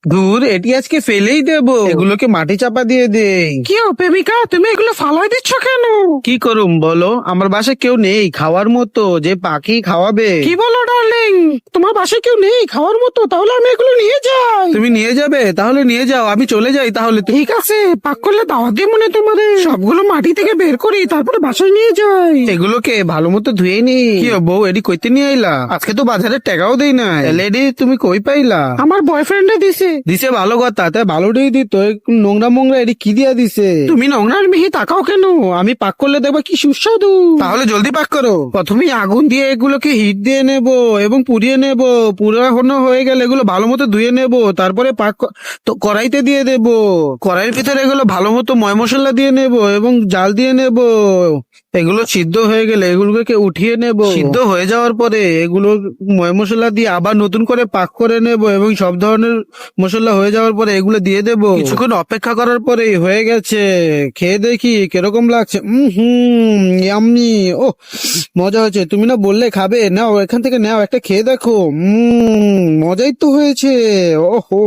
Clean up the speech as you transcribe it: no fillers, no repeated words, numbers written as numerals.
ধুর, এটি আজকে ফেলেই দেবো, এগুলোকে মাটি চাপা দিয়ে দেই। কি ও প্রেমিকা, তুমি এগুলো ফালাই দিচ্ছ কেন? কি করুম বলো, আমার বাসায় কেউ নেই খাওয়ার মতো যে পাখি খাওয়াবে। কি বলো ডার্লিং, তোমার বাসায় কেউ নেই খাওয়ার মতো? তাহলে আমি এগুলো নিয়ে যাই। তুমি নিয়ে যাবে? তাহলে নিয়ে যাও, আমি চলে যাই তাহলে। ঠিক আছে, পাক করলে দাওয়াত দিয়ে মনে তোমাদের সবগুলো মাটি থেকে বের করি, তারপরে বাসায় নিয়ে যাই। এগুলোকে ভালো মতো ধুয়ে নি। কি ও বউ, এডি কইতে নিয়ে আইলা? আজকে তো বাজারে টাকাও দেই না। লেডি তুমি কই পাইলা? আমার বয়ফ্রেন্ডে দিছে। দিছে ভালো কথা, তাই ভালোটাই দিত। নোংরা মোংরা এডি কি দিয়া দিছে? তুমি নোংরার মিহি তাকাও কেন? আমি পাক করলে দেখবা কি সুস্বাদু। তাহলে জলদি পাক করো। প্রথমে আগুন দিয়ে এগুলোকে হিট দিয়ে নেব এবং পুড়িয়ে নেব। পুরানো হয়ে গেলে এগুলো ভালো মতো ধুয়ে নেব, তারপরে তো কড়াইতে দিয়ে দেব। কড়াইয়ের ভিতরে এগুলো ভালো মতো ময় মশলা দিয়ে নেব এবং জাল দিয়ে নেব। এগুলো সিদ্ধ হয়ে গেলে এগুলোকে উঠিয়ে নেব। সিদ্ধ হয়ে যাওয়ার পরে এগুলো ময় মশলা দিয়ে আবার নতুন করে পাক করে নেব এবং সব ধরনের মশলা হয়ে যাওয়ার পরে এগুলো দিয়ে দেব। কিছুক্ষণ অপেক্ষা করার পরে হয়ে গেছে। খেয়ে দেখি কিরকম লাগছে। ইয়াম্মি। ও মজা হয়েছে। তুমি না বললে খাবে, নাও এখান থেকে নাও, একটা খেয়ে দেখো। মজাই তো হয়েছে। ওহো।